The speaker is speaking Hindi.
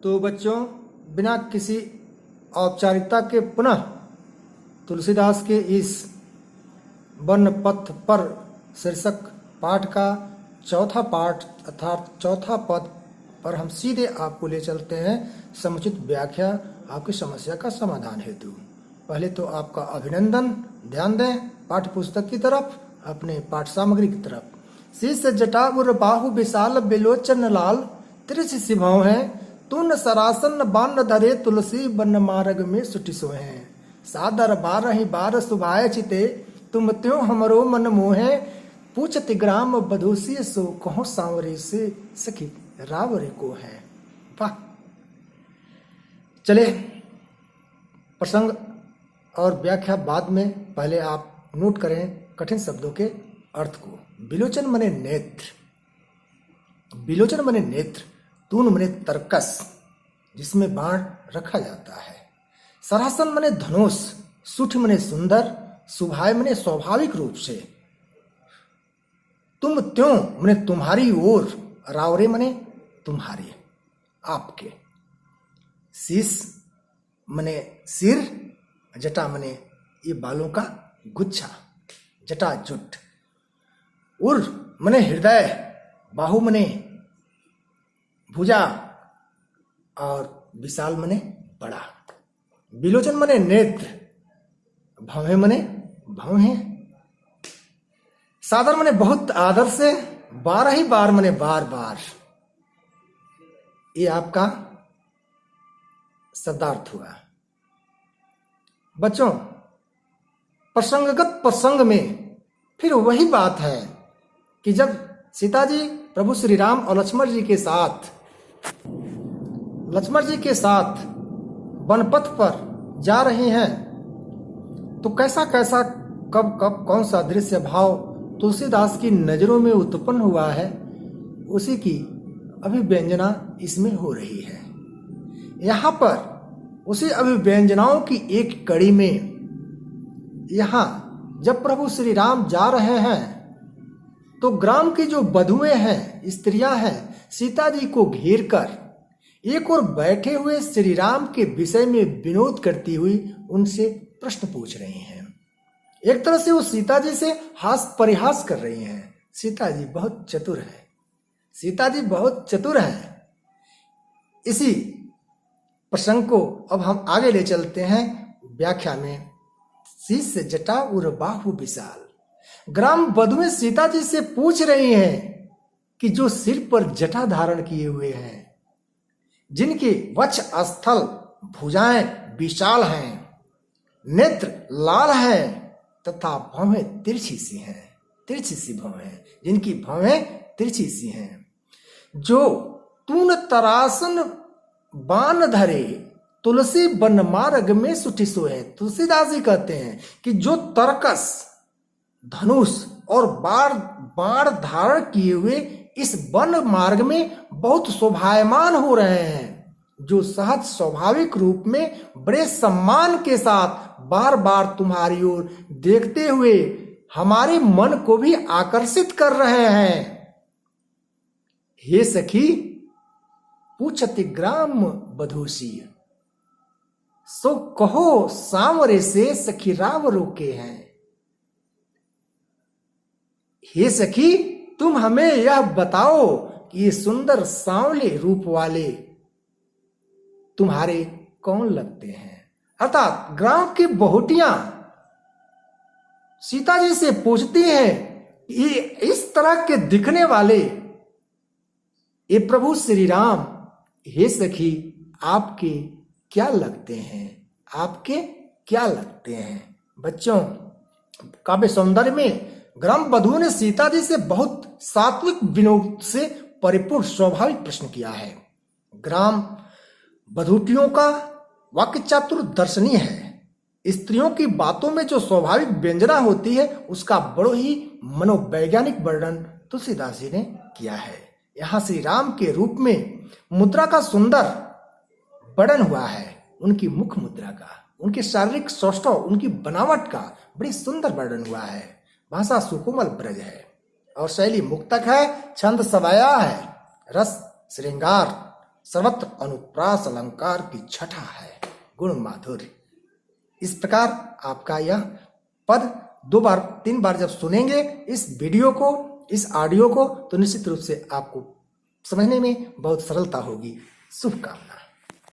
तो बच्चों, बिना किसी औपचारिकता के पुनः तुलसीदास के इस वर्ण पथ पर शीर्षक पाठ का चौथा पाठ अर्थात चौथा पद पर हम सीधे आपको ले चलते हैं समुचित व्याख्या आपकी समस्या का समाधान हेतु। पहले तो आपका अभिनंदन, ध्यान दें पाठ्य पुस्तक की तरफ, अपने पाठ सामग्री की तरफ। शीश जटा उर बाहु विशाल बिलोचन लाल त्रिश सिभाव है तुन सरासन बान धरे तुलसी बन मार्ग में सुटि सोहे। सादर बारहि बार सुभाय चिते तुम त्यों हमरो मन मोहे पूछति ग्राम बधूसी सो कहो सांवरे से सखी रावरे को है। वाह! चले प्रसंग और व्याख्या बाद में, पहले आप नोट करें कठिन शब्दों के अर्थ को। बिलोचन मने नेत्र, बिलोचन मने नेत्र, तून मने तरकस जिसमें बाण रखा जाता है, सरासन मने धनुष, सुठ मने सुंदर, सुभाय मने स्वाभाविक रूप से, तुम त्यों मने तुम्हारी ओर, रावरे मने तुम्हारे आपके, शीश मने सिर, जटा मने ये बालों का गुच्छा, जटा जुट, उर मने हृदय, बाहु मने भुजा और विशाल मने बड़ा, बिलोचन मने नेत्र, भवें मने भवें, सादर मने बहुत आदर से, बारह ही बार मने बार बार। ये आपका शब्दार्थ हुआ। बच्चों, प्रसंगगत प्रसंग में फिर वही बात है कि जब सीता जी प्रभु श्री राम और लक्ष्मण जी के साथ वनपथ पर जा रहे हैं तो कैसा कैसा कब कब कौन सा दृश्य भाव तुलसीदास की नजरों में उत्पन्न हुआ है, उसी की अभिव्यंजना इसमें हो रही है। यहाँ पर उसी अभिव्यंजनाओं की एक कड़ी में यहाँ जब प्रभु श्री राम जा रहे हैं तो ग्राम की जो बधुएं हैं, स्त्रियां हैं, सीता जी को घेर कर एक और बैठे हुए श्री राम के विषय में विनोद करती हुई उनसे प्रश्न पूछ रही हैं। एक तरह से वो सीता जी से हास परिहास कर रही हैं। सीता जी बहुत चतुर है, सीता जी बहुत चतुर है। इसी प्रसंग को अब हम आगे ले चलते हैं व्याख्या में। शीश जटा उर बाहु विशाल, ग्राम बधुएं सीता जी से पूछ रही हैं कि जो सिर पर जटा धारण किए हुए हैं, जिनके वक्ष स्थल भुजाएं विशाल हैं, नेत्र लाल हैं तथा भवें तिरछी सी हैं, तिरछी सी भवें, जिनकी भवें तिरछी सी हैं, जो तून तरासन बान धरे तुलसी बन मार्ग में सुटि सोए। तुलसीदास जी कहते हैं कि जो तरकस, धनुष और बाण धारण किए हुए इस वन मार्ग में बहुत शोभायमान हो रहे हैं, जो सहज स्वाभाविक रूप में बड़े सम्मान के साथ बार बार तुम्हारी ओर देखते हुए हमारे मन को भी आकर्षित कर रहे हैं। हे सखी पूछति ग्राम बधूसी सो कहो सांवरे से सखी रावरों के हैं। हे सखी, तुम हमें यह बताओ कि ये सुंदर सांवले रूप वाले तुम्हारे कौन लगते हैं। अर्थात ग्राम की बहुटियां सीता जी से पूछती हैं ये इस तरह के दिखने वाले ये प्रभु श्री राम, हे सखी आपके क्या लगते हैं, आपके क्या लगते हैं। बच्चों, काव्य सौंदर्य में ग्राम बधुओं ने सीता जी से बहुत सात्विक विनोद से परिपूर्ण स्वाभाविक प्रश्न किया है। ग्राम बधूटियों का वाक्य चातुर दर्शनीय है। स्त्रियों की बातों में जो स्वाभाविक व्यंजना होती है उसका बड़ो ही मनोवैज्ञानिक वर्णन तुलसीदास जी ने किया है। यहाँ श्री राम के रूप में मुद्रा का सुंदर वर्णन हुआ है, उनकी मुख मुद्रा का, उनके शारीरिक सौष्ठव, उनकी बनावट का बड़ी सुंदर वर्णन हुआ है। भाषा सुकोमल ब्रज है और शैली मुक्तक है, छंद सवाया है, रस श्रृंगार सर्वत्र अनुप्रास अलंकार की छठा है गुण माधुर्य। इस प्रकार आपका यह पद 2 बार 3 बार जब सुनेंगे इस वीडियो को, इस ऑडियो को, तो निश्चित रूप से आपको समझने में बहुत सरलता होगी। शुभकामनाएं।